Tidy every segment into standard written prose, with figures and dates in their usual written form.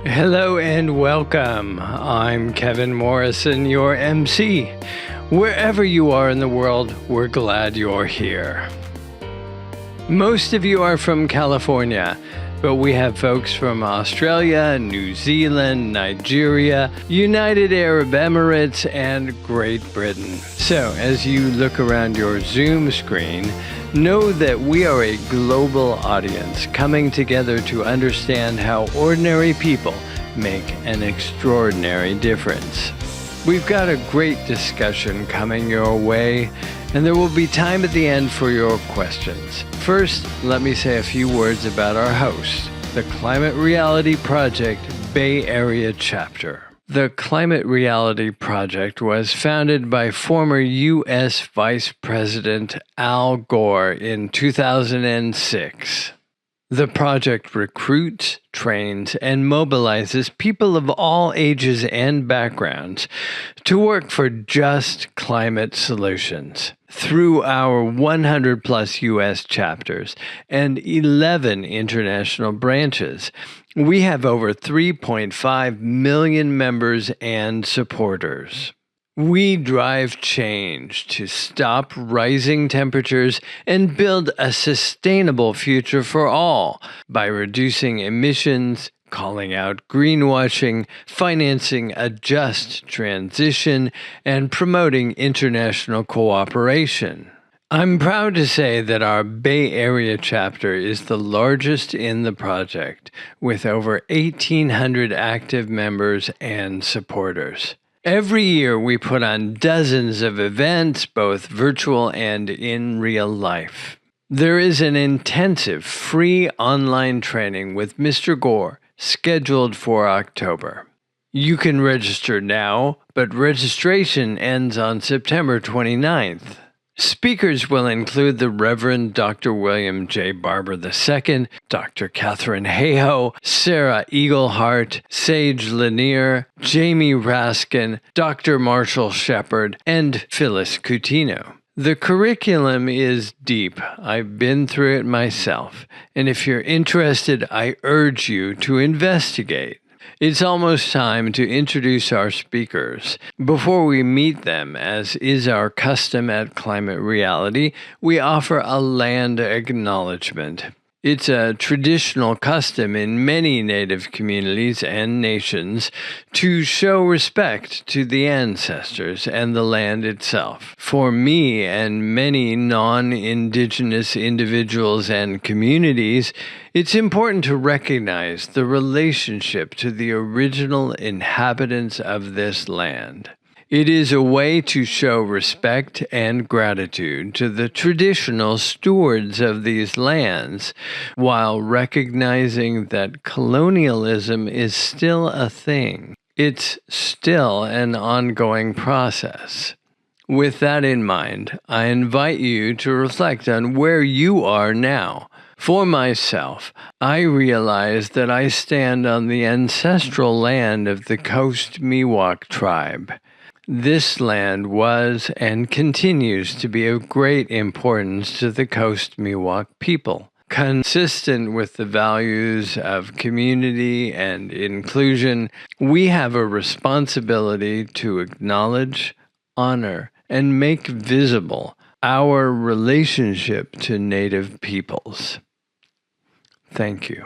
Hello and welcome. I'm Kevin Morrison, your MC. Wherever you are in the world, we're glad you're here. Most of you are from California, but we have folks from Australia, New Zealand, Nigeria, United Arab Emirates, and Great Britain. So as you look around your Zoom screen, know that we are a global audience coming together to understand how ordinary people make an extraordinary difference. We've got a great discussion coming your way, and there will be time at the end for your questions. First, let me say a few words about our host, the Climate Reality Project Bay Area Chapter. The Climate Reality Project was founded by former U.S. Vice President Al Gore in 2006. The project recruits, trains, and mobilizes people of all ages and backgrounds to work for just climate solutions. Through our 100-plus U.S. chapters and 11 international branches, we have over 3.5 million members and supporters. We drive change to stop rising temperatures and build a sustainable future for all by reducing emissions, calling out greenwashing, financing a just transition, and promoting international cooperation. I'm proud to say that our Bay Area chapter is the largest in the project, with over 1,800 active members and supporters. Every year we put on dozens of events, both virtual and in real life. There is an intensive free online training with Mr. Gore scheduled for October. You can register now, but registration ends on September 29th. Speakers will include the Reverend Dr. William J. Barber II, Dr. Catherine Hayhoe, Sarah Eaglehart, Sage Lanier, Jamie Raskin, Dr. Marshall Shepard, and Phyllis Coutinho. The curriculum is deep. I've been through it myself, and if you're interested, I urge you to investigate. It's almost time to introduce our speakers. Before we meet them, as is our custom at Climate Reality, we offer a land acknowledgement. It's a traditional custom in many Native communities and nations to show respect to the ancestors and the land itself. For me and many non-Indigenous individuals and communities, it's important to recognize the relationship to the original inhabitants of this land. It is a way to show respect and gratitude to the traditional stewards of these lands, while recognizing that colonialism is still a thing. It's still an ongoing process. With that in mind, I invite you to reflect on where you are now. For myself, I realize that I stand on the ancestral land of the Coast Miwok tribe. This land was and continues to be of great importance to the Coast Miwok people. Consistent with the values of community and inclusion, we have a responsibility to acknowledge, honor, and make visible our relationship to Native peoples. Thank you.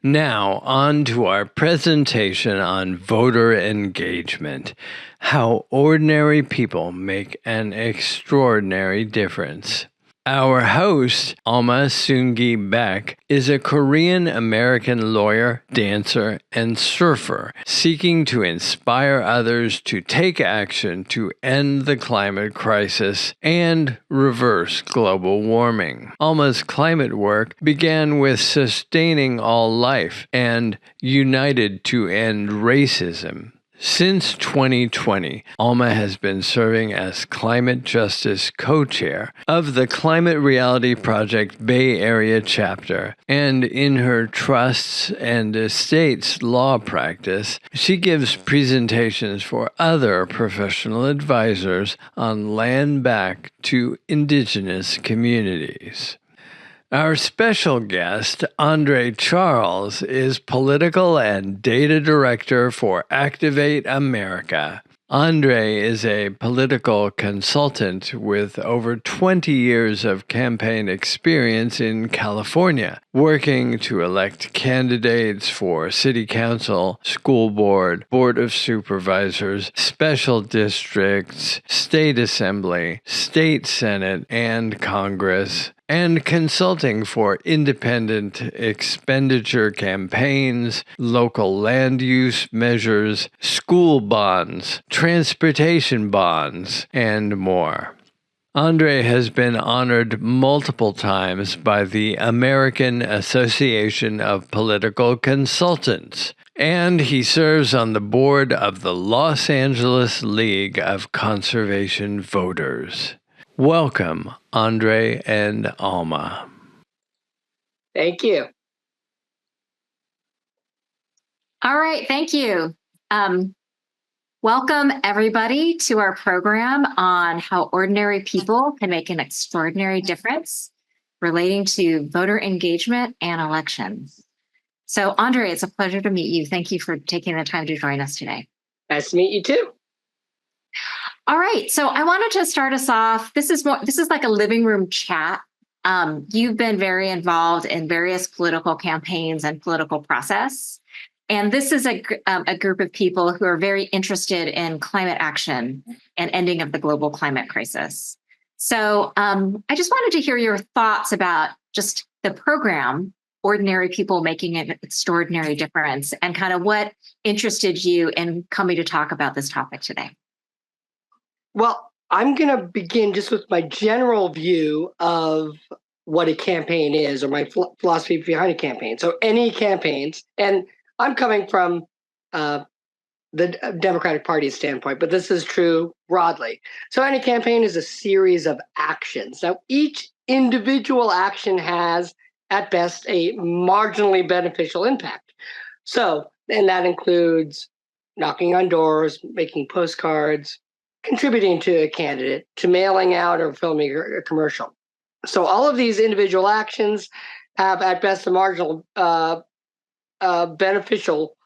Now, on to our presentation on voter engagement, how ordinary people make an extraordinary difference. Our host, Alma Soongi Beck, is a Korean-American lawyer, dancer, and surfer seeking to inspire others to take action to end the climate crisis and reverse global warming. Alma's climate work began with Sustaining All Life and United to End Racism. Since 2020, Alma has been serving as Climate Justice Co-Chair of the Climate Reality Project Bay Area Chapter, and in her trusts and estates law practice, she gives presentations for other professional advisors on land back to Indigenous communities. Our special guest, Andre Charles, is Political and Data Director for Activate America. Andre is a political consultant with over 20 years of campaign experience in California, working to elect candidates for city council, school board, board of supervisors, special districts, state assembly, state senate, and Congress, and consulting for independent expenditure campaigns, local land use measures, school bonds, transportation bonds, and more. Andre has been honored multiple times by the American Association of Political Consultants, and he serves on the board of the Los Angeles League of Conservation Voters. Welcome, Andre and Alma. Thank you. All right, thank you. Welcome, everybody, to our program on how ordinary people can make an extraordinary difference relating to voter engagement and elections. So, Andre, it's a pleasure to meet you. Thank you for taking the time to join us today. Nice to meet you too. All right, so I wanted to start us off. This is like a living room chat. You've been very involved in various political campaigns and political process. And this is a group of people who are very interested in climate action and ending of the global climate crisis. So I just wanted to hear your thoughts about just the program, Ordinary People Making an Extraordinary Difference, and kind of what interested you in coming to talk about this topic today. Well, I'm going to begin just with my general view of what a campaign is, or my philosophy behind a campaign. So any campaigns, and I'm coming from the Democratic Party's standpoint, but this is true broadly. So any campaign is a series of actions. Now, each individual action has, at best, a marginally beneficial impact. So, and that includes knocking on doors, making postcards, contributing to a candidate, to mailing out or filming a commercial. So all of these individual actions have, at best, a marginal beneficial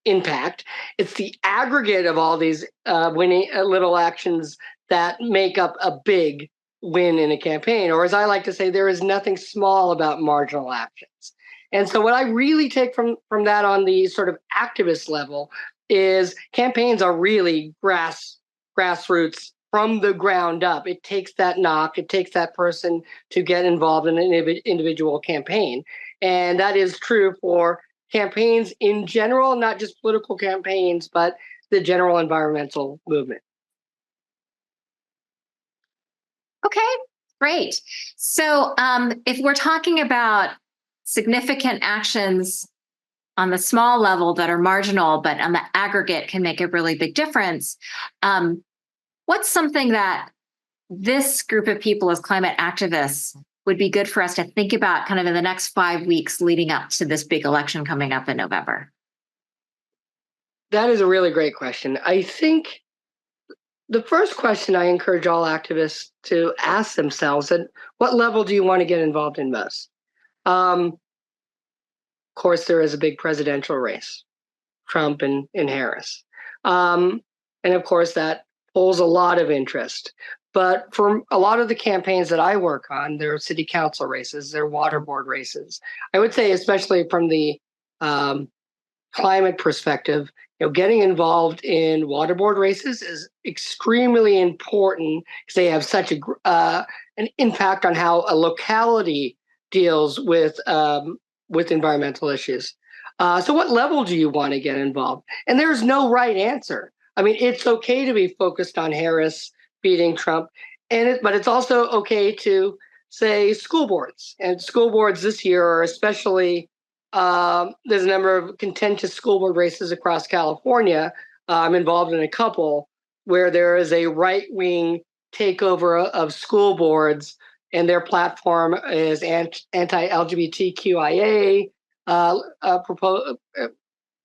impact. It's the aggregate of all these winning little actions that make up a big win in a campaign. Or as I like to say, there is nothing small about marginal actions. And so what I really take from that on the sort of activist level is campaigns are really grassroots from the ground up. It takes that knock, it takes that person to get involved in an individual campaign. And that is true for campaigns in general, not just political campaigns, but the general environmental movement. Okay, great. So if we're talking about significant actions on the small level that are marginal, but on the aggregate can make a really big difference, what's something that this group of people as climate activists would be good for us to think about kind of in the next 5 weeks leading up to this big election coming up in November? That is a really great question. I think the first question I encourage all activists to ask themselves is, what level do you want to get involved in most? Of course, there is a big presidential race, Trump and Harris. And of course, that pulls a lot of interest. But for a lot of the campaigns that I work on, there are city council races, there are water board races. I would say, especially from the climate perspective, getting involved in water board races is extremely important because they have such an impact on how a locality deals with environmental issues. So what level do you want to get involved? And there's no right answer. I mean, it's okay to be focused on Harris beating Trump, but it's also okay to say school boards. And school boards this year are especially, there's a number of contentious school board races across California. I'm involved in a couple where there is a right-wing takeover of school boards, and their platform is anti-LGBTQIA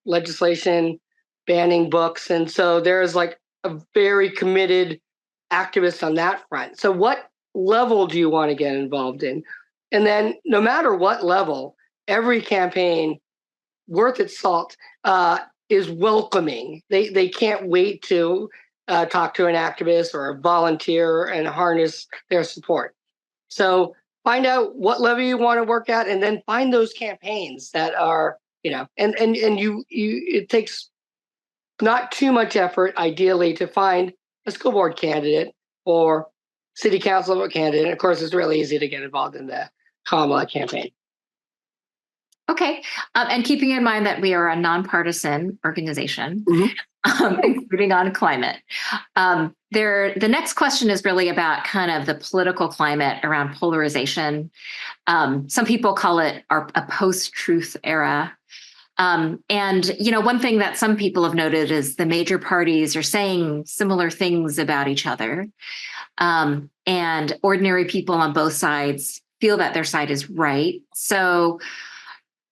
legislation, banning books. And so there's like a very committed activist on that front. So what level do you want to get involved in? And then no matter what level, every campaign worth its salt is welcoming. They can't wait to talk to an activist or a volunteer and harness their support. So find out what level you want to work at, and then find those campaigns that are, and you it takes not too much effort, ideally, to find a school board candidate or city council candidate. And of course, it's really easy to get involved in the Kamala campaign. Okay. And keeping in mind that we are a nonpartisan organization, including on climate. The next question is really about kind of the political climate around polarization. Some people call it a post-truth era. And, one thing that some people have noted is the major parties are saying similar things about each other. And ordinary people on both sides feel that their side is right. So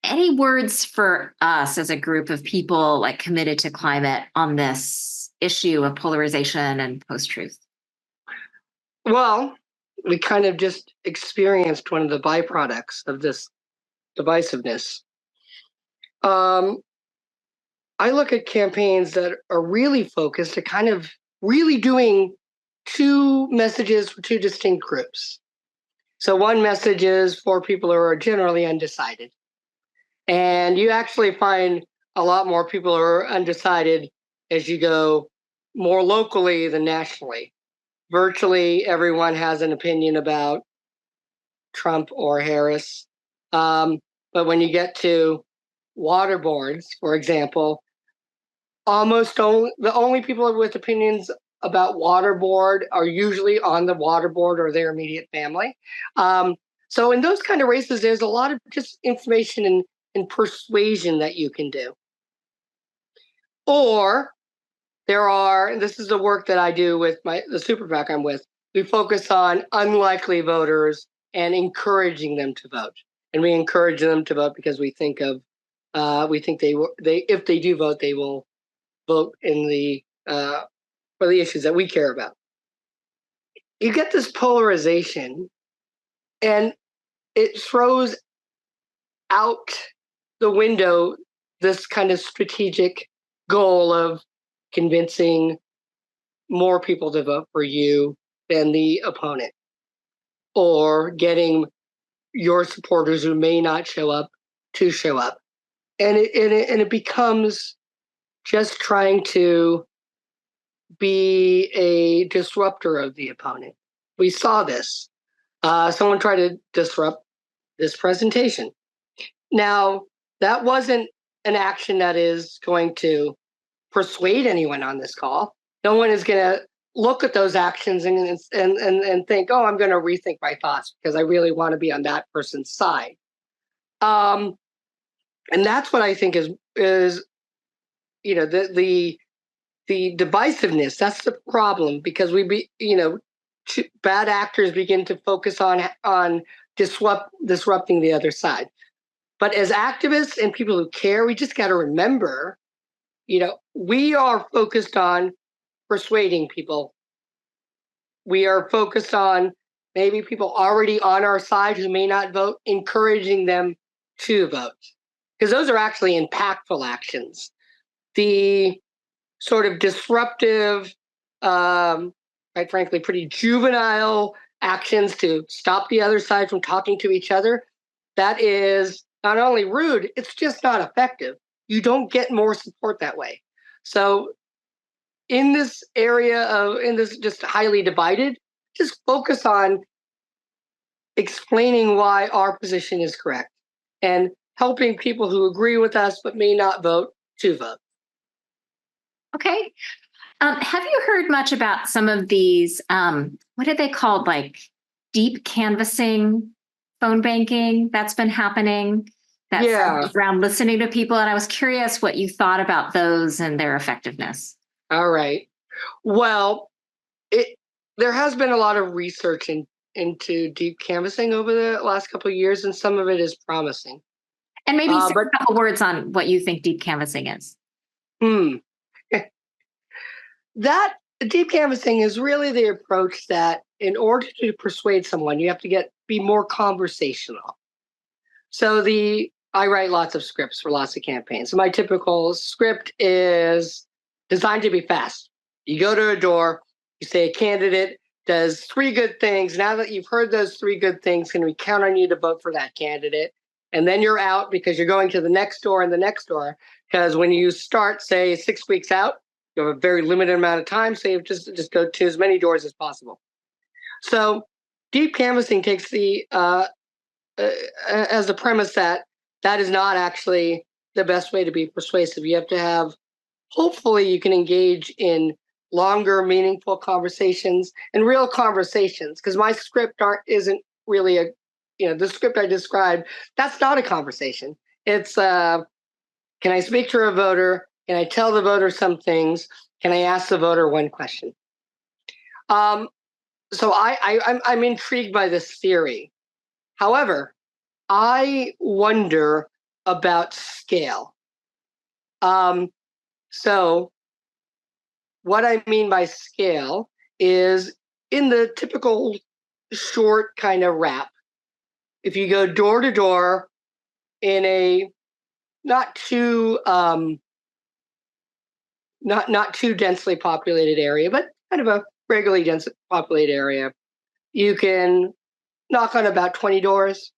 any words for us as a group of people like committed to climate on this issue of polarization and post-truth? Well, we kind of just experienced one of the byproducts of this divisiveness. I look at campaigns that are really focused at kind of really doing two messages for two distinct groups. So one message is for people who are generally undecided. And you actually find a lot more people who are undecided as you go more locally than nationally. Virtually everyone has an opinion about Trump or Harris. But when you get to water boards, for example, the only people with opinions about water board are usually on the water board or their immediate family. So in those kind of races, there's a lot of just information and persuasion that you can do. Or this is the work that I do with the super PAC I'm with. We focus on unlikely voters and encouraging them to vote. And we encourage them to vote because we think if they do vote, they will vote for the issues that we care about. You get this polarization, and it throws out the window this kind of strategic goal of convincing more people to vote for you than the opponent, or getting your supporters who may not show up to show up. And it becomes just trying to be a disruptor of the opponent. We saw this. Someone tried to disrupt this presentation. Now, that wasn't an action that is going to persuade anyone on this call. No one is going to look at those actions and think, oh, I'm going to rethink my thoughts because I really want to be on that person's side. And that's what I think is the divisiveness. That's the problem, because bad actors begin to focus on disrupting the other side. But as activists and people who care, we just got to remember, we are focused on persuading people. We are focused on maybe people already on our side who may not vote, encouraging them to vote, because those are actually impactful actions. The sort of disruptive, quite frankly, pretty juvenile actions to stop the other side from talking to each other, that is not only rude, it's just not effective. You don't get more support that way. So in this just highly divided, just focus on explaining why our position is correct and helping people who agree with us but may not vote to vote. Okay. Have you heard much about some of these, what are they called, like deep canvassing, phone banking that's been happening? That's around listening to people. And I was curious what you thought about those and their effectiveness. All right. Well, there has been a lot of research into deep canvassing over the last couple of years, and some of it is promising. And maybe a couple words on what you think deep canvassing is. That deep canvassing is really the approach that in order to persuade someone, you have to be more conversational. So I write lots of scripts for lots of campaigns. So my typical script is designed to be fast. You go to a door, you say a candidate does 3 good things. Now that you've heard those 3 good things, can we count on you to vote for that candidate? And then you're out because you're going to the next door and the next door. Because when you start, say, 6 weeks out, you have a very limited amount of time. So you just go to as many doors as possible. So deep canvassing takes as the premise that is not actually the best way to be persuasive. You have to have, hopefully you can engage in longer, meaningful conversations and real conversations. Because my script isn't really the script I described, that's not a conversation. It's, can I speak to a voter? Can I tell the voter some things? Can I ask the voter one question? So I'm intrigued by this theory. However, I wonder about scale. So what I mean by scale is in the typical short kind of rap, if you go door to door in a not too densely populated area, but kind of a regularly densely populated area, you can knock on about 20 doors,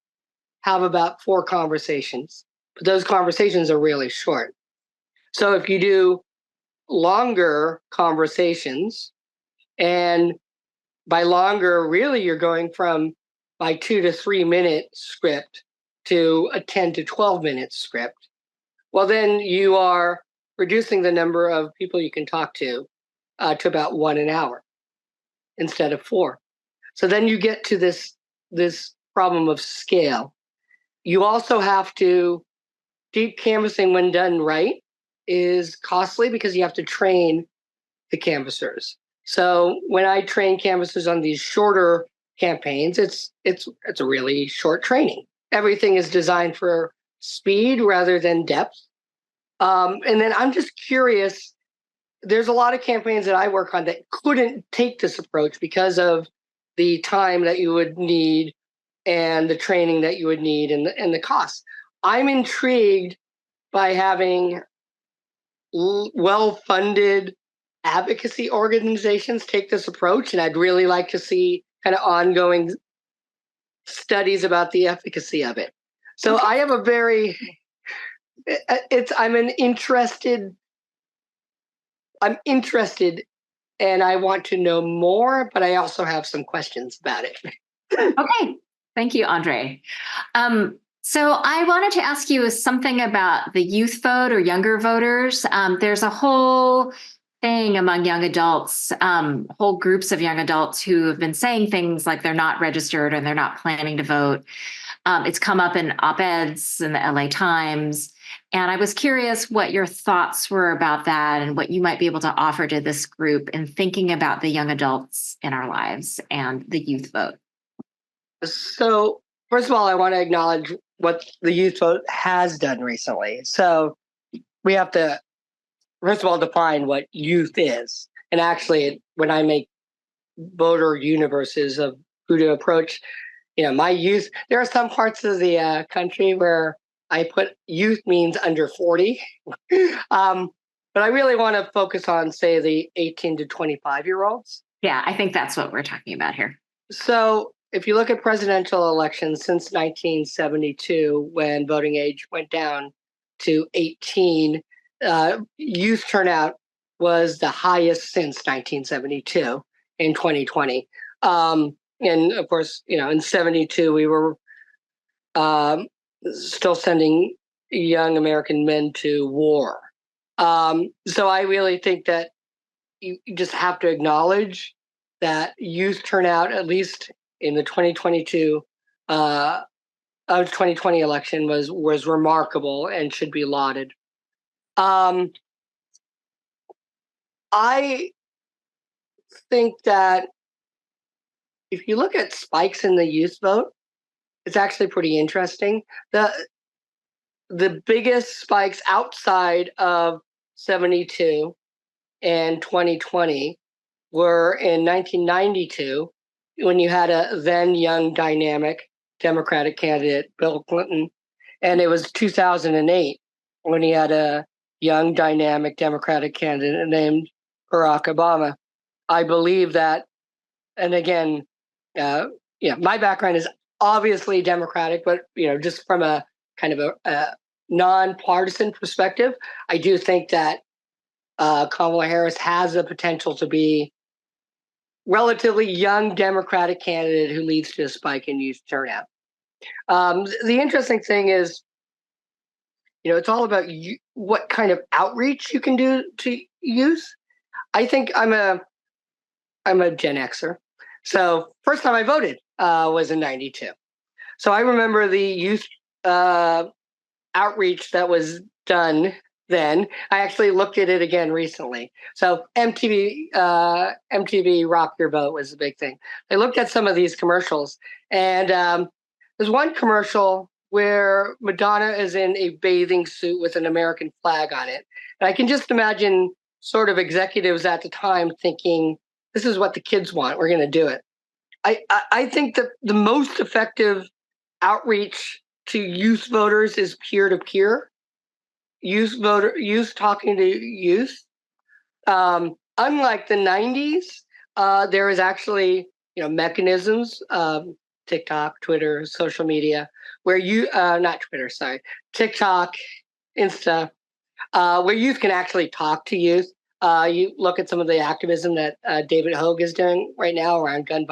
have about 4 conversations. But those conversations are really short. So if you do longer conversations, and by longer, really you're going from my 2 to 3 minute script to a 10 to 12 minute script, well, then you are reducing the number of people you can talk to about 1 an hour instead of 4. So then you get to this problem of scale. You also have to, deep canvassing when done right is costly because you have to train the canvassers. So when I train canvassers on these shorter campaigns, it's a really short training. Everything is designed for speed rather than depth. And then I'm just curious, there's a lot of campaigns that I work on that couldn't take this approach because of the time that you would need and the training that you would need and the cost. I'm intrigued by having well-funded advocacy organizations take this approach, and I'd really like to see kind of ongoing studies about the efficacy of it. So I have I'm interested and I want to know more, but I also have some questions about it. Okay. Thank you, Andre. So I wanted to ask you something about the youth vote or younger voters. There's a whole thing among young adults, whole groups of young adults who have been saying things like they're not registered and they're not planning to vote. It's come up in op-eds in the LA Times. And I was curious what your thoughts were about that and what you might be able to offer to this group in thinking about the young adults in our lives and the youth vote. So, first of all, I want to acknowledge what the youth vote has done recently. So we have to, first of all, define what youth is. And actually, when I make voter universes of who to approach, my youth, there are some parts of the country where I put youth means under 40. But I really want to focus on, say, the 18 to 25-year-olds. Yeah, I think that's what we're talking about here. So if you look at presidential elections since 1972, when voting age went down to 18, youth turnout was the highest since 1972 in 2020. And of course, in 72, we were still sending young American men to war. So I really think that you just have to acknowledge that youth turnout, at least in the 2020 election, was remarkable and should be lauded. I think that if you look at spikes in the youth vote, it's actually pretty interesting. The biggest spikes outside of 72 and 2020 were in 1992 when you had a then young dynamic Democratic candidate, Bill Clinton, and it was 2008 when he had a young dynamic Democratic candidate named Barack Obama. I believe that, and again, my background is obviously Democratic, but just from a kind of a nonpartisan perspective, I do think that Kamala Harris has the potential to be relatively young Democratic candidate who leads to a spike in youth turnout. The interesting thing is, it's all about what kind of outreach you can do to youth. I think I'm a Gen Xer. So first time I voted was in '92. So I remember the youth outreach that was done then. I actually looked at it again recently. So MTV Rock Your Vote was the big thing. I looked at some of these commercials, and there's one commercial where Madonna is in a bathing suit with an American flag on it. And I can just imagine sort of executives at the time thinking, this is what the kids want. We're going to do it. I think that the most effective outreach to youth voters is peer-to-peer. Youth talking to youth. Unlike the 90s, there is actually mechanisms, TikTok, Twitter, social media, where not Twitter, sorry, TikTok, Insta, where youth can actually talk to youth. You look at some of the activism that David Hogue is doing right now around gun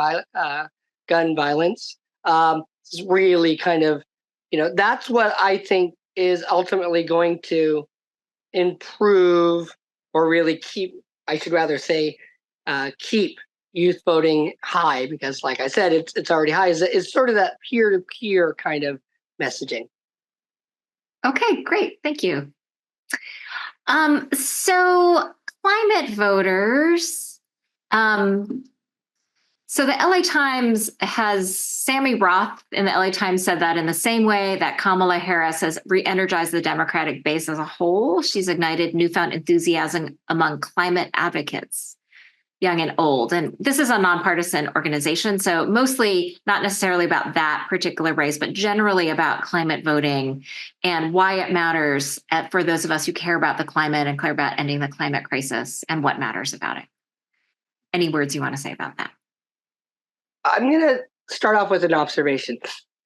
violence. It's really kind of, that's what I think is ultimately going to improve or really keep, I should rather say, keep youth voting high, because like I said, it's already high. Is sort of that peer-to-peer kind of messaging. Okay, great. Thank you. So climate voters, so the LA Times has, Sammy Roth in the LA Times said that in the same way that Kamala Harris has re-energized the Democratic base as a whole, she's ignited newfound enthusiasm among climate advocates, young and old. And this is a nonpartisan organization, so mostly not necessarily about that particular race, but generally about climate voting and why it matters for those of us who care about the climate and care about ending the climate crisis and what matters about it. Any words you want to say about that? I'm going to start off with an observation.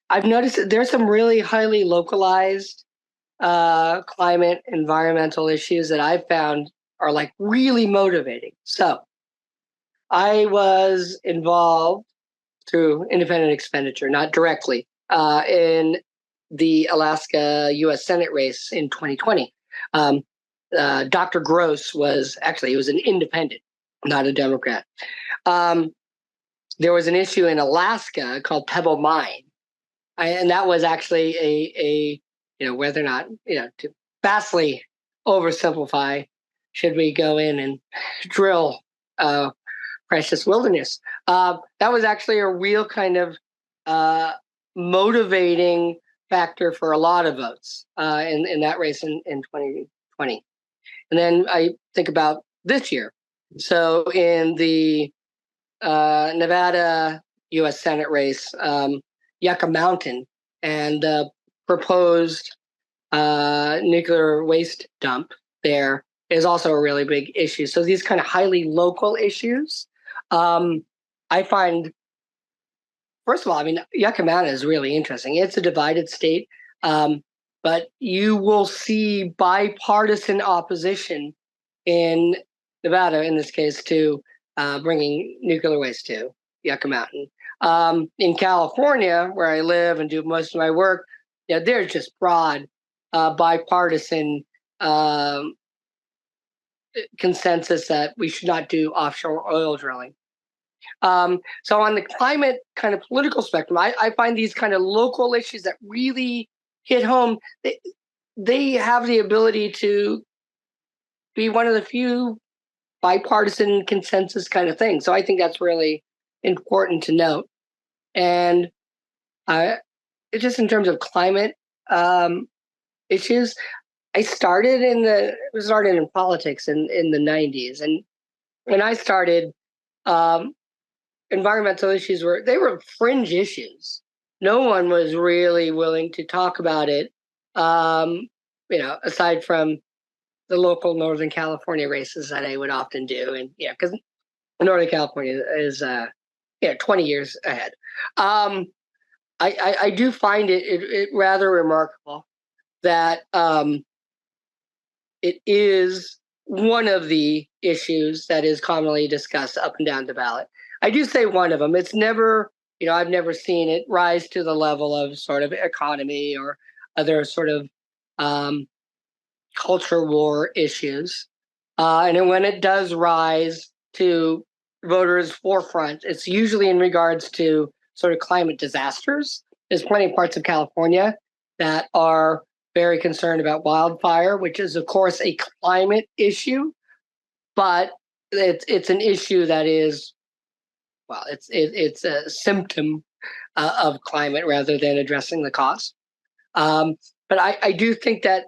I've noticed that there's some really highly localized climate, environmental issues that I've found are like really motivating. So I was involved through independent expenditure, not directly, in the Alaska U.S. Senate race in 2020. Dr. Gross he was an independent, not a Democrat. There was an issue in Alaska called Pebble Mine. And that was actually a whether or not, to vastly oversimplify, should we go in and drill precious wilderness? That was actually a real kind of motivating factor for a lot of votes in that race in 2020. And then I think about this year. So in the Nevada U.S. Senate race, Yucca Mountain and the proposed nuclear waste dump there is also a really big issue. So these kind of highly local issues, I find, first of all, Yucca Mountain is really interesting. It's a divided state, but you will see bipartisan opposition in Nevada, in this case, to bringing nuclear waste to Yucca Mountain. In California, where I live and do most of my work, there's just broad bipartisan consensus that we should not do offshore oil drilling. So on the climate kind of political spectrum, I find these kind of local issues that really hit home, they have the ability to be one of the few bipartisan consensus kind of things. So I think that's really important to note. And just in terms of climate issues, I started in politics in the 90s. And when I started, environmental issues were fringe issues. No one was really willing to talk about it, aside from the local Northern California races that I would often do. And because Northern California is 20 years ahead. I do find it rather remarkable that it is one of the issues that is commonly discussed up and down the ballot. I do say one of them. It's never, I've never seen it rise to the level of sort of economy or other sort of culture war issues. And when it does rise to voters' forefront, it's usually in regards to sort of climate disasters. There's plenty of parts of California that are very concerned about wildfire, which is, of course, a climate issue, but it's an issue that is, well, it's a symptom of climate rather than addressing the cause. But I do think that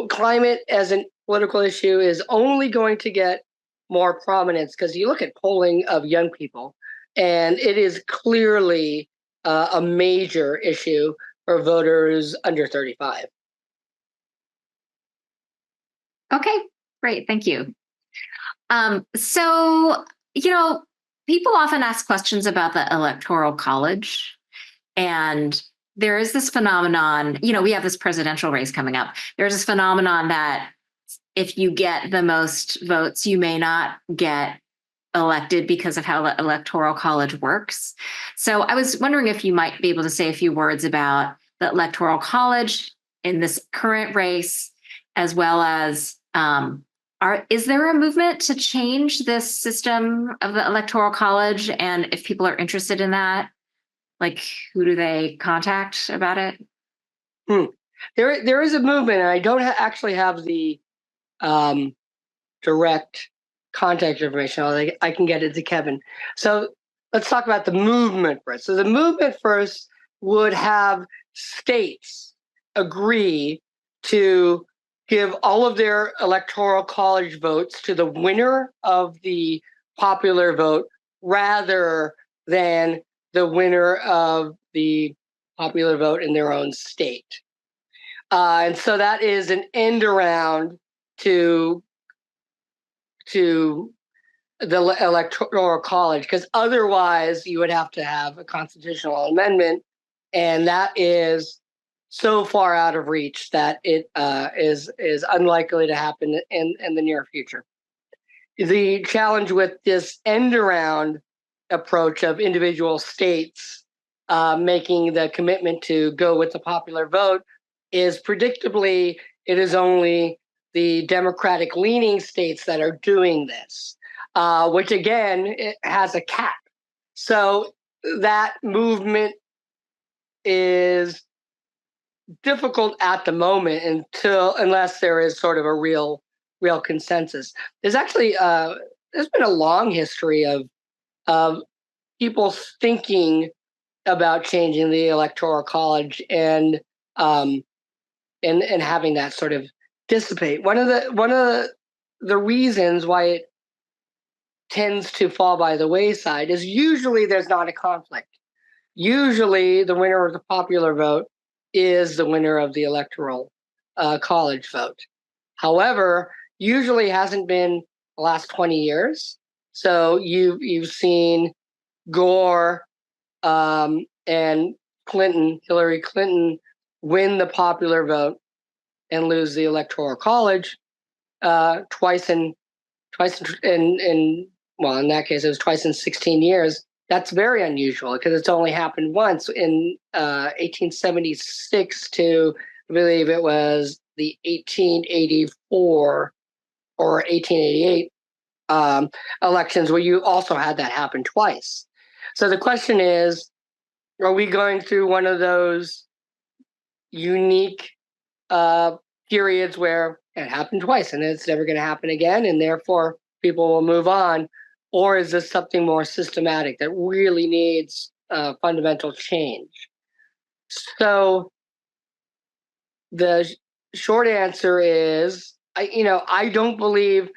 climate as a political issue is only going to get more prominence because you look at polling of young people, and it is clearly a major issue for voters under 35. Okay, great. Thank you. So, people often ask questions about the Electoral College, and there is this phenomenon, we have this presidential race coming up. There's this phenomenon that if you get the most votes, you may not get elected because of how the Electoral College works. So I was wondering if you might be able to say a few words about the Electoral College in this current race, as well as is there a movement to change this system of the Electoral College? And if people are interested in that, like, who do they contact about it? There is a movement, and I don't actually have the direct contact information. I can get it to Kevin. So let's talk about the movement first. So the movement first would have states agree to give all of their Electoral College votes to the winner of the popular vote rather than the winner of the popular vote in their own state. And so that is an end around to the Electoral College, because otherwise you would have to have a constitutional amendment, and that is so far out of reach that it is unlikely to happen in the near future. The challenge with this end around approach of individual states making the commitment to go with the popular vote is predictably it is only the Democratic leaning states that are doing this, which again, it has a cap. So that movement is difficult at the moment unless there is sort of a real consensus. There's actually there's been a long history of people thinking about changing the Electoral College and having that sort of dissipate. One of the reasons why it tends to fall by the wayside is usually there's not a conflict. Usually the winner of the popular vote is the winner of the Electoral College vote. However, usually hasn't been the last 20 years. So you've seen Gore and Hillary Clinton win the popular vote and lose the Electoral College twice in in that case it was twice in 16 years. That's very unusual because it's only happened once in 1876 to, I believe it was the 1884 or 1888 elections where you also had that happen twice. So the question is, are we going through one of those unique periods where it happened twice and it's never going to happen again and therefore people will move on? Or is this something more systematic that really needs fundamental change? So the short answer is, I don't believe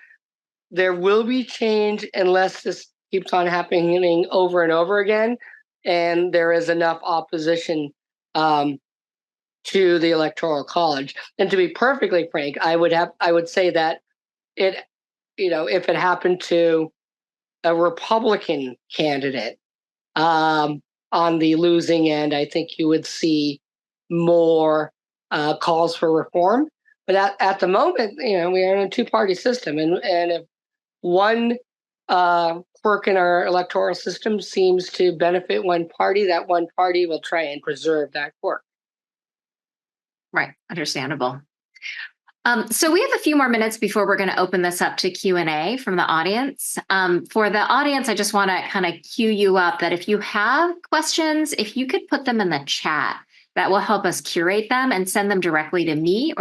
there will be change unless this keeps on happening over and over again, and there is enough opposition to the Electoral College. And to be perfectly frank, I would say that it, if it happened to a Republican candidate on the losing end, I think you would see more calls for reform. But at the moment, we are in a two-party system, and if one quirk in our electoral system seems to benefit one party, that one party will try and preserve that quirk. Right. Understandable. So we have a few more minutes before we're going to open this up to Q&A from the audience. For the audience, I just want to kind of cue you up that if you have questions, if you could put them in the chat, that will help us curate them and send them directly to me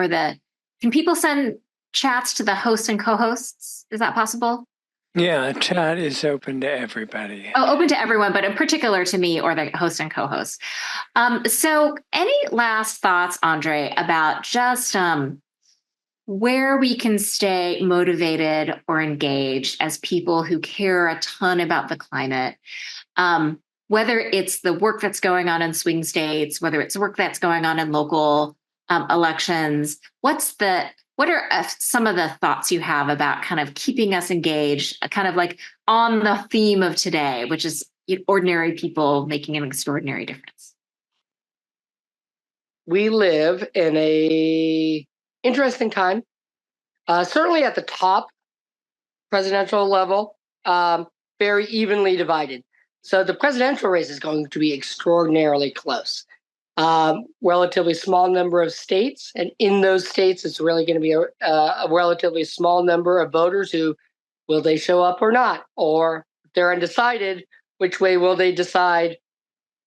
can people send chats to the host and co-hosts? Is that possible? Yeah, chat is open to everybody. Oh, open to everyone, but in particular to me or the host and co-host. So any last thoughts, Andre, about just where we can stay motivated or engaged as people who care a ton about the climate, whether it's the work that's going on in swing states, whether it's work that's going on in local elections? What are some of the thoughts you have about kind of keeping us engaged, kind of like on the theme of today, which is ordinary people making an extraordinary difference? We live in a interesting time, certainly at the top presidential level, very evenly divided. So the presidential race is going to be extraordinarily close. Relatively small number of states, and in those states, it's really going to be a relatively small number of voters who will they show up or not, or if they're undecided, which way will they decide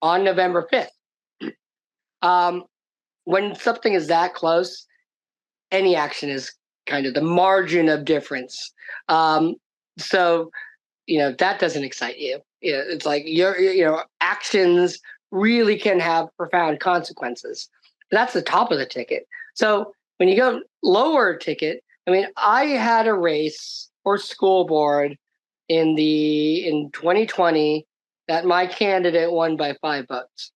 on November 5th? When something is that close, any action is kind of the margin of difference. So, that doesn't excite you. It's like your actions really can have profound consequences. That's the top of the ticket. So when you go lower ticket, I had a race for school board in 2020 that my candidate won by 5 votes.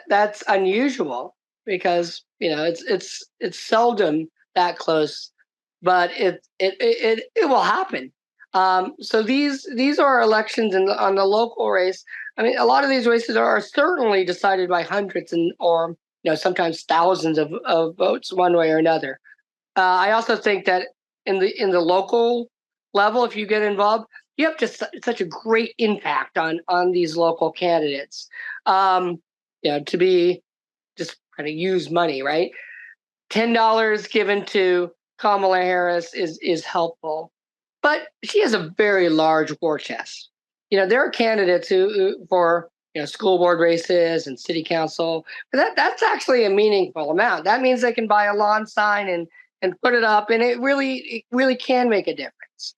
That's unusual because it's seldom that close, but it will happen. So these are elections on the local race. A lot of these races are certainly decided by hundreds or sometimes thousands of votes one way or another. I also think that in the local level, if you get involved, you have just such a great impact on these local candidates. To be just kind of use money, right? $10 given to Kamala Harris is helpful. But she has a very large war chest. There are candidates who for school board races and city council. But that's actually a meaningful amount. That means they can buy a lawn sign and put it up, and it really can make a difference.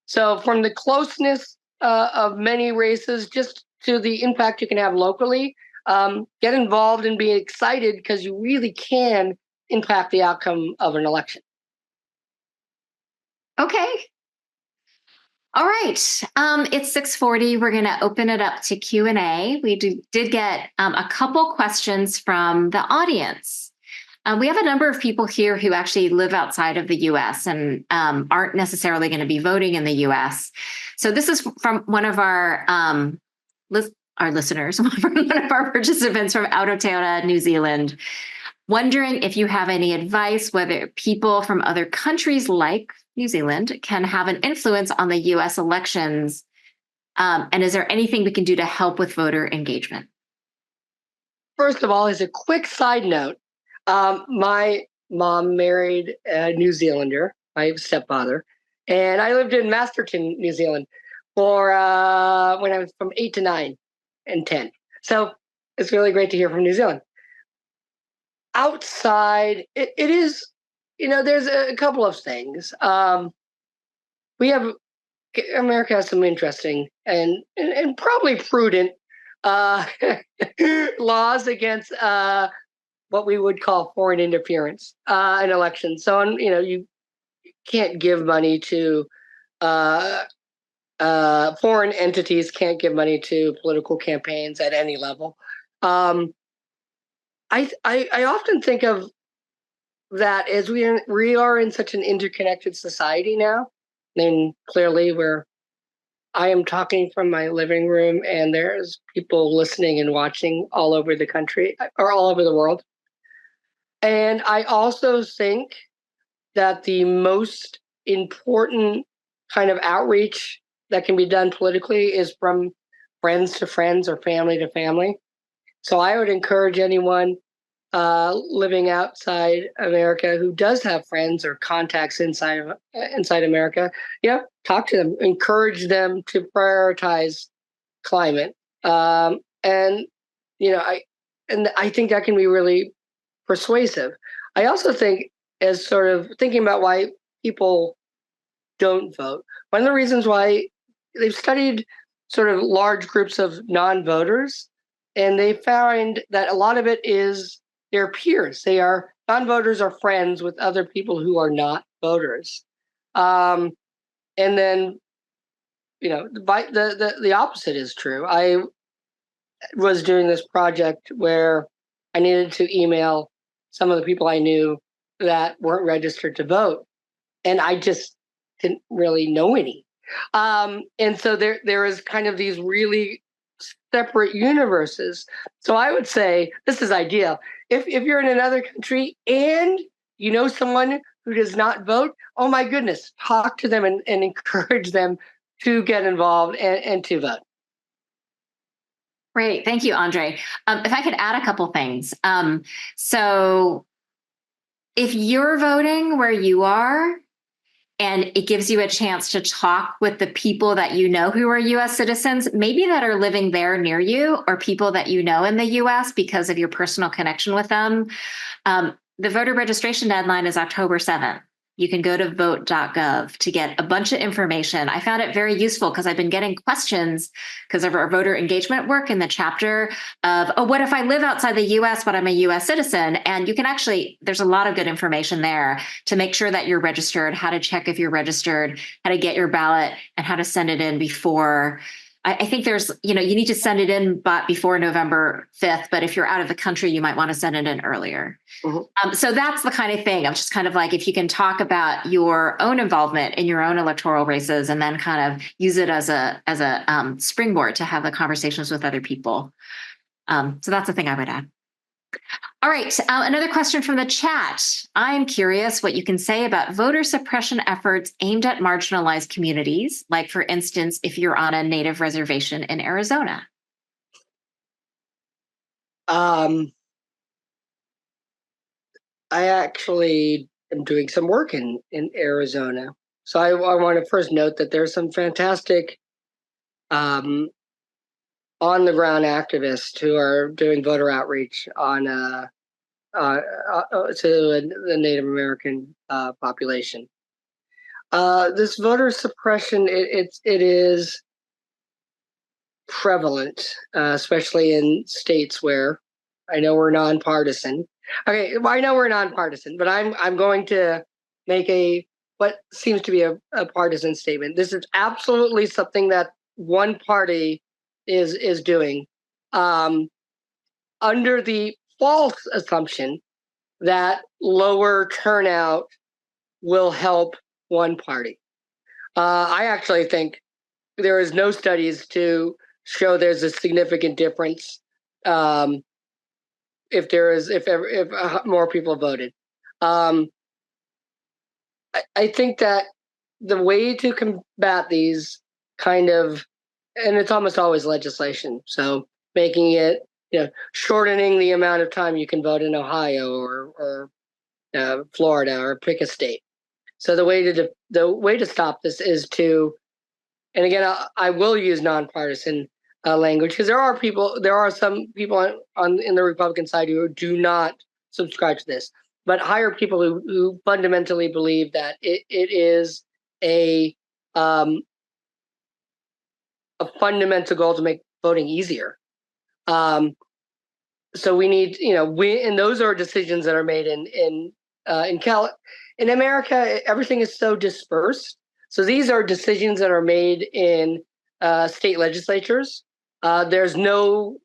So from the closeness of many races, just to the impact you can have locally, get involved and be excited because you really can impact the outcome of an election. Okay. All right. It's 6:40. We're going to open it up to Q&A. We did get a couple questions from the audience. We have a number of people here who actually live outside of the U.S. and aren't necessarily going to be voting in the U.S. So this is from one of our listeners, one of our participants from Aotearoa, New Zealand, wondering if you have any advice whether people from other countries like New Zealand can have an influence on the U.S. elections, and is there anything we can do to help with voter engagement? First of all, as a quick side note, my mom married a New Zealander, my stepfather, and I lived in Masterton, New Zealand for when I was from 8 to 9 and 10. So it's really great to hear from New Zealand. Outside, it is, there's a couple of things. America has some interesting and probably prudent laws against what we would call foreign interference in elections. So, can't give money to foreign entities, can't give money to political campaigns at any level. I often think of that as we are in such an interconnected society now. And clearly, I am talking from my living room, and there's people listening and watching all over the country or all over the world. And I also think that the most important kind of outreach that can be done politically is from friends to friends or family to family. So I would encourage anyone living outside America who does have friends or contacts inside America, talk to them, encourage them to prioritize climate, and I think that can be really persuasive. I also think, as sort of thinking about why people don't vote, one of the reasons why they've studied sort of large groups of non-voters, and they found that a lot of it is their peers. Non-voters are friends with other people who are not voters. And then, the opposite is true. I was doing this project where I needed to email some of the people I knew that weren't registered to vote, and I just didn't really know any. And so there is kind of these really separate universes. So I would say this is ideal. If you're in another country and you know someone who does not vote, oh my goodness, talk to them and encourage them to get involved and to vote. Great. Thank you, Andre. If I could add a couple things. So if you're voting where you are, and it gives you a chance to talk with the people that you know who are US citizens, maybe that are living there near you, or people that you know in the US because of your personal connection with them. The voter registration deadline is October 7th. You can go to vote.gov to get a bunch of information. I found it very useful because I've been getting questions because of our voter engagement work in the chapter of, what if I live outside the US, but I'm a US citizen? And you can there's a lot of good information there to make sure that you're registered, how to check if you're registered, how to get your ballot, and how to send it in before. I think there's, you need to send it in before November 5th, but if you're out of the country, you might want to send it in earlier. Mm-hmm. So that's the kind of thing. I'm just kind of like, if you can talk about your own involvement in your own electoral races and then kind of use it as a springboard to have the conversations with other people. So that's the thing I would add. All right. Another question from the chat. I'm curious what you can say about voter suppression efforts aimed at marginalized communities, like, for instance, if you're on a native reservation in Arizona. I actually am doing some work in Arizona. So I want to first note that there's some fantastic on-the-ground activists who are doing voter outreach on to the Native American population. This voter suppression, it is prevalent, especially in states where I know we're nonpartisan. Okay, I know we're nonpartisan, but I'm going to make what seems to be a partisan statement. This is absolutely something that one party is doing, under the false assumption that lower turnout will help one party. I actually think there is no studies to show there's a significant difference if more people voted. I think that the way to combat these kind of, and it's almost always legislation, so making it, shortening the amount of time you can vote in Ohio or Florida, or pick a state. So the way to stop this is to, and again, I will use nonpartisan language, because there are some people in the Republican side who do not subscribe to this, but hire people who fundamentally believe that it is a fundamental goal to make voting easier. So we need, and those are decisions that are made in in America, everything is so dispersed. So these are decisions that are made in state legislatures. There's no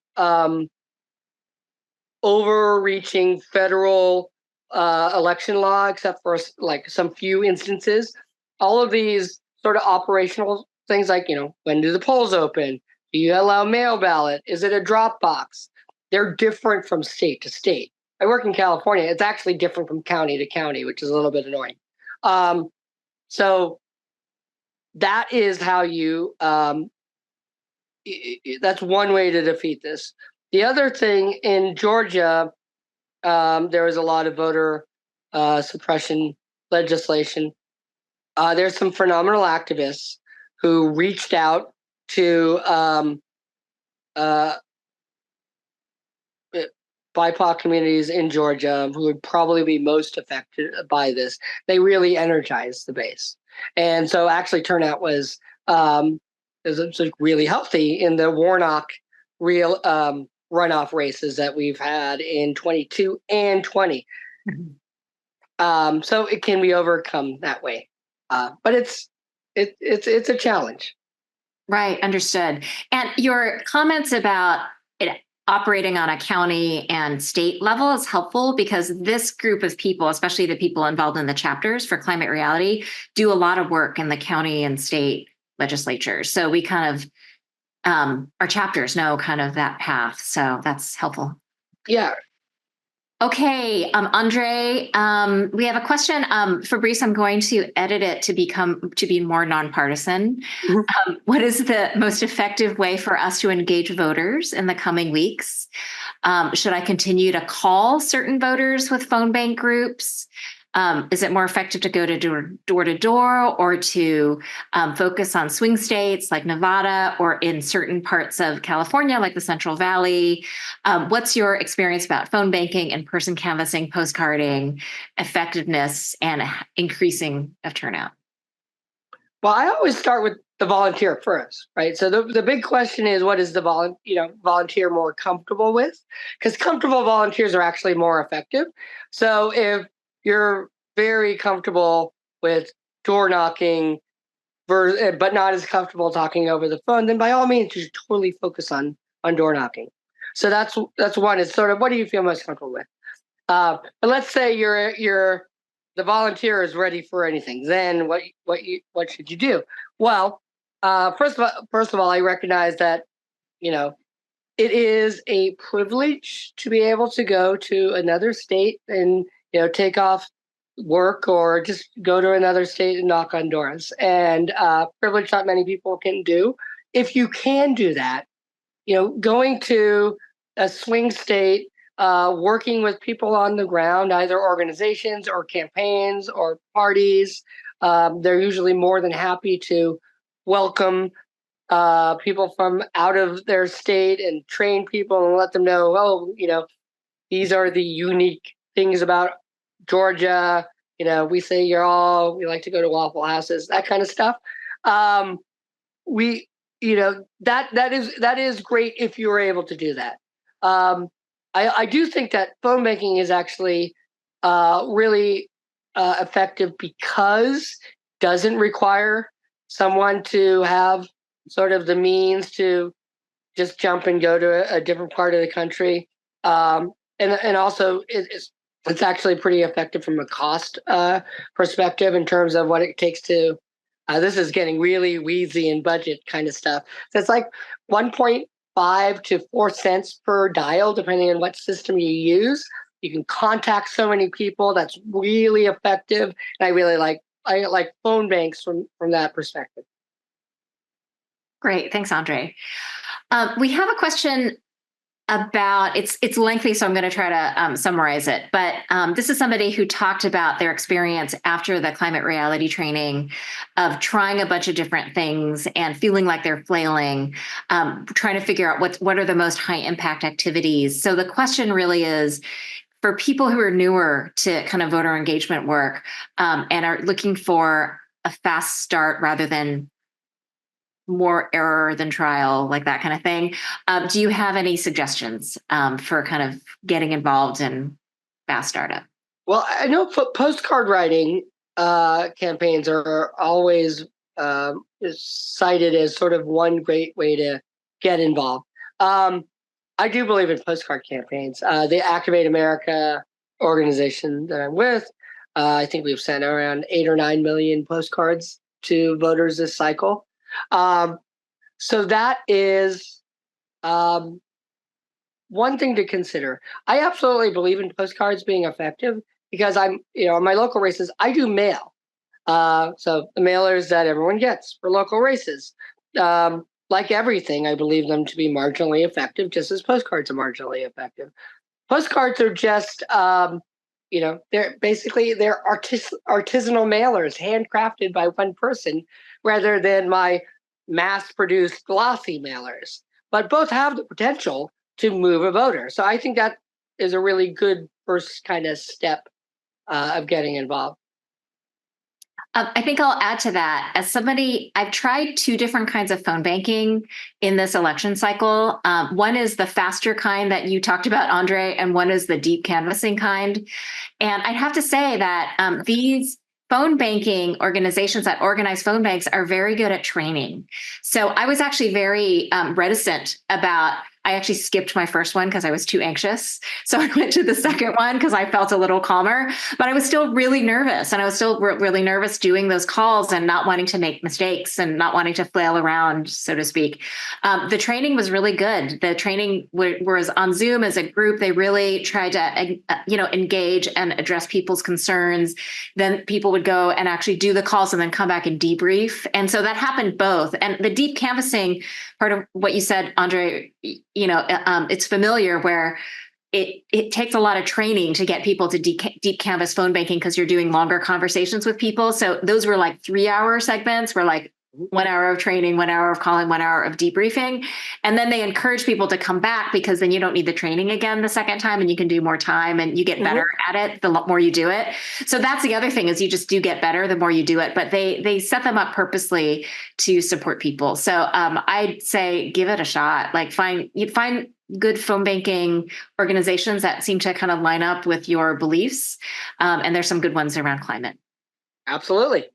overreaching federal election law, except for like some few instances. All of these sort of operational things, like, when do the polls open? Do you allow mail ballot? Is it a drop box? They're different from state to state. I work in California. It's actually different from county to county, which is a little bit annoying. So that is how you, that's one way to defeat this. The other thing, in Georgia, there was a lot of voter suppression legislation. There's some phenomenal activists who reached out to BIPOC communities in Georgia who would probably be most affected by this. They really energized the base. And so actually turnout was really healthy in the Warnock runoff races that we've had in 22 and 20. So it can be overcome that way. But it's a challenge. Right, understood. And your comments about it operating on a county and state level is helpful, because this group of people, especially the people involved in the chapters for Climate Reality, do a lot of work in the county and state legislatures. So we kind of, our chapters know kind of that path. So that's helpful. Yeah. Okay, Andre, we have a question. Fabrice, I'm going to edit it to be more nonpartisan. What is the most effective way for us to engage voters in the coming weeks? Should I continue to call certain voters with phone bank groups? Is it more effective to go to door or to focus on swing states like Nevada, or in certain parts of California like the Central Valley? What's your experience about phone banking, in-person canvassing, postcarding, effectiveness, and increasing of turnout? Well, I always start with the volunteer first, right? So the big question is, what is the volunteer more comfortable with? Because comfortable volunteers are actually more effective. So if you're very comfortable with door knocking, but not as comfortable talking over the phone, then by all means, you should totally focus on door knocking. So that's one. It's sort of, what do you feel most comfortable with? But let's say the volunteer is ready for anything. Then what should you do? Well, first of all, I recognize that it is a privilege to be able to go to another state and take off work or just go to another state and knock on doors. And privilege not many people can do. If you can do that, going to a swing state, working with people on the ground, either organizations or campaigns or parties, they're usually more than happy to welcome people from out of their state and train people and let them know, these are the unique things about Georgia. We say we like to go to Waffle Houses, that kind of stuff. That is great if you were able to do that. I do think that phone banking is actually really effective, because it doesn't require someone to have sort of the means to just jump and go to a different part of the country. And also it's actually pretty effective from a cost perspective in terms of what it takes to, this is getting really wheezy and budget kind of stuff. So it's like 1.5 to 4 cents per dial, depending on what system you use. You can contact so many people. That's really effective. And I really like phone banks from that perspective. Great. Thanks, Andre. We have a question about, it's lengthy, so I'm going to try to summarize it. But this is somebody who talked about their experience after the climate reality training of trying a bunch of different things and feeling like they're flailing, trying to figure out what are the most high impact activities. So the question really is, for people who are newer to kind of voter engagement work and are looking for a fast start rather than more error than trial, like that kind of thing. Do you have any suggestions for kind of getting involved in fast startup? Well, I know postcard writing campaigns are always cited as sort of one great way to get involved. I do believe in postcard campaigns. The Activate America organization that I'm with, I think we've sent around 8 or 9 million postcards to voters this cycle. So that is one thing to consider. I absolutely believe in postcards being effective because in my local races, I do mail. So the mailers that everyone gets for local races. Like everything, I believe them to be marginally effective, just as postcards are marginally effective. Postcards are just, they're artisanal mailers, handcrafted by one person, rather than my mass-produced glossy mailers. But both have the potential to move a voter. So I think that is a really good first kind of step of getting involved. I think I'll add to that. As somebody, I've tried 2 different kinds of phone banking in this election cycle. One is the faster kind that you talked about, Andre, and one is the deep canvassing kind. And I'd have to say that these phone banking organizations that organize phone banks are very good at training. So I was actually very reticent about. I actually skipped my first one because I was too anxious. So I went to the second one because I felt a little calmer, but I was still really nervous. And I was still really nervous doing those calls and not wanting to make mistakes and not wanting to flail around, so to speak. The training was really good. The training was on Zoom as a group. They really tried to, engage and address people's concerns. Then people would go and actually do the calls and then come back and debrief. And so that happened both. And the deep canvassing, part of what you said, Andre, it's familiar where it takes a lot of training to get people to deep canvas phone banking because you're doing longer conversations with people. So those were like 3-hour segments where like 1 hour of training, 1 hour of calling, 1 hour of debriefing. And then they encourage people to come back because then you don't need the training again the second time and you can do more time and you get better at it the more you do it. So that's the other thing is you just do get better the more you do it, but they set them up purposely to support people. So I'd say give it a shot. Like find good phone banking organizations that seem to kind of line up with your beliefs. And there's some good ones around climate. Absolutely.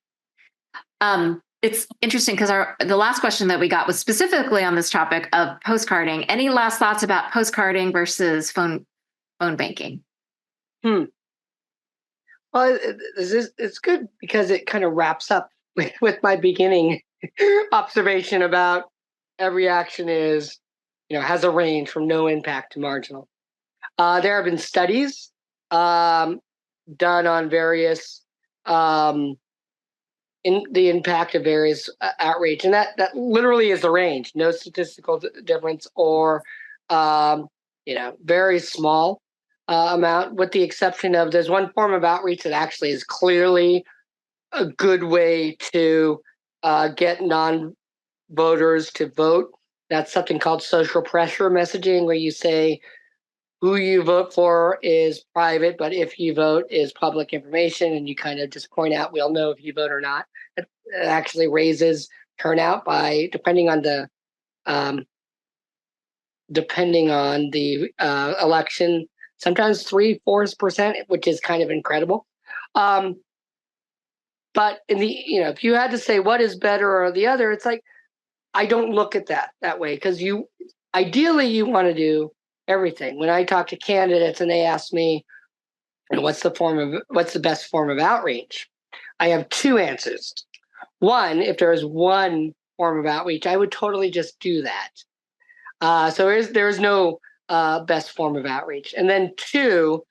It's interesting because the last question that we got was specifically on this topic of postcarding. Any last thoughts about postcarding versus phone banking? Well, it's good because it kind of wraps up with my beginning observation about every action has a range from no impact to marginal. There have been studies done on various in the impact of various outreach, and that literally is the range. No statistical difference or very small amount, with the exception of there's one form of outreach that actually is clearly a good way to get non-voters to vote. That's something called social pressure messaging, where you say who you vote for is private, but if you vote is public information, and you kind of just point out we'll know if you vote or not. It actually raises turnout by depending on the election, sometimes 3-4%, which is kind of incredible. But in the if you had to say what is better or the other, it's like I don't look at that way, because ideally you want to do everything. When I talk to candidates and they ask me, what's the best form of outreach, I have 2 answers. One, if there is one form of outreach, I would totally just do that. So there is no best form of outreach. And then 2,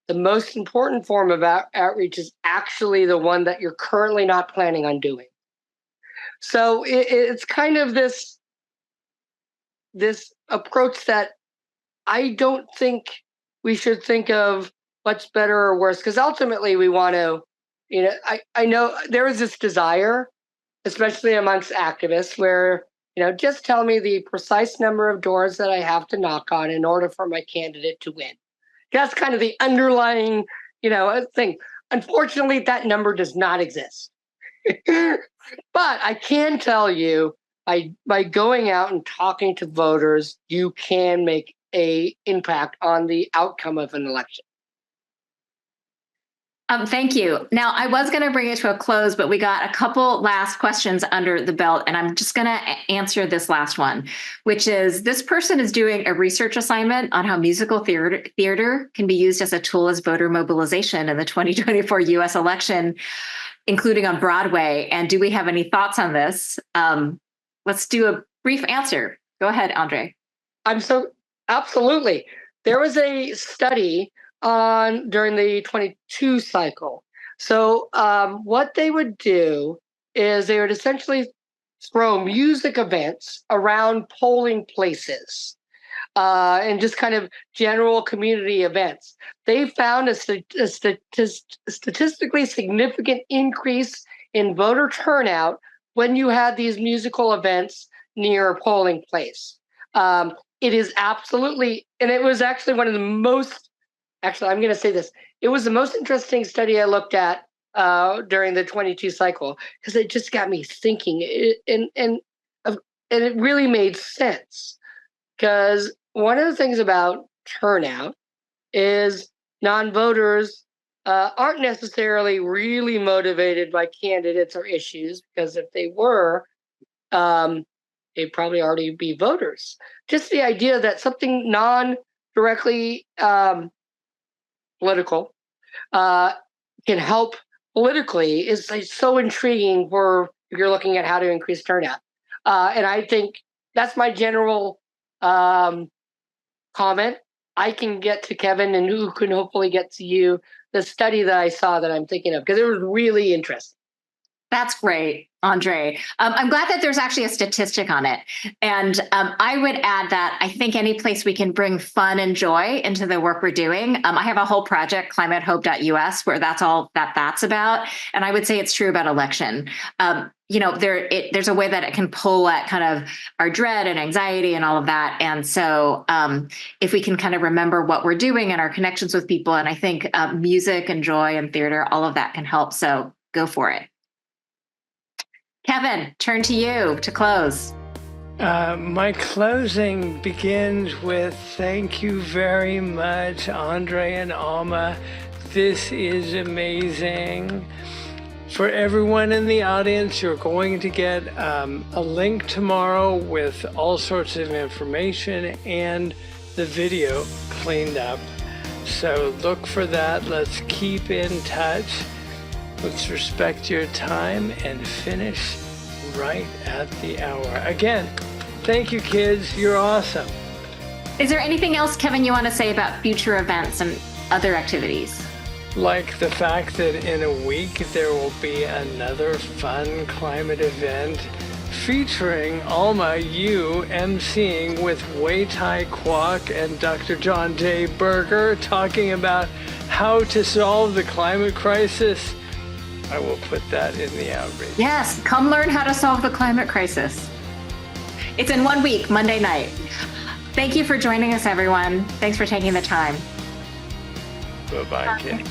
the most important form of outreach is actually the one that you're currently not planning on doing. So it's kind of this approach that I don't think we should think of what's better or worse, because ultimately we want to, I know there is this desire, especially amongst activists, where, just tell me the precise number of doors that I have to knock on in order for my candidate to win. That's kind of the underlying, thing. Unfortunately, that number does not exist. But I can tell you, by going out and talking to voters, you can make an impact on the outcome of an election. Thank you. Now, I was going to bring it to a close, but we got a couple last questions under the belt, and I'm just going to answer this last one, which is this person is doing a research assignment on how musical theater can be used as a tool as voter mobilization in the 2024 U.S. election, including on Broadway. And do we have any thoughts on this? Let's do a brief answer. Go ahead, Andre. Absolutely. There was a study during the 22 cycle. So what they would do is they would essentially throw music events around polling places and just kind of general community events. They found a statistically significant increase in voter turnout when you had these musical events near a polling place. It is absolutely, and it was actually one of the most, actually, I'm going to say this. It was the most interesting study I looked at during the 22 cycle because it just got me thinking, and it really made sense. Because one of the things about turnout is non-voters aren't necessarily really motivated by candidates or issues, because if they were, they'd probably already be voters. Just the idea that something non-directly political can help politically is like so intriguing for if you're looking at how to increase turnout. And I think that's my general comment. I can get to Kevin, and who can hopefully get to you, the study that I saw that I'm thinking of, because it was really interesting. That's great, Andre. I'm glad that there's actually a statistic on it. And I would add that I think any place we can bring fun and joy into the work we're doing. I have a whole project, climatehope.us, where that's all that's about. And I would say it's true about election. There's a way that it can pull at kind of our dread and anxiety and all of that. And so if we can kind of remember what we're doing and our connections with people, and I think music and joy and theater, all of that can help. So go for it. Kevin, turn to you to close. My closing begins with thank you very much, Andre and Alma. This is amazing. For everyone in the audience, you're going to get a link tomorrow with all sorts of information and the video cleaned up. So look for that. Let's keep in touch. Let's respect your time and finish right at the hour. Again, thank you, kids. You're awesome. Is there anything else, Kevin, you want to say about future events and other activities? Like the fact that in a week there will be another fun climate event featuring Alma, you emceeing with Wei Tai Kwok and Dr. John J. Berger talking about how to solve the climate crisis. I will put that in the outreach. Yes, come learn how to solve the climate crisis. It's in 1 week, Monday night. Thank you for joining us, everyone. Thanks for taking the time. Bye-bye, kid.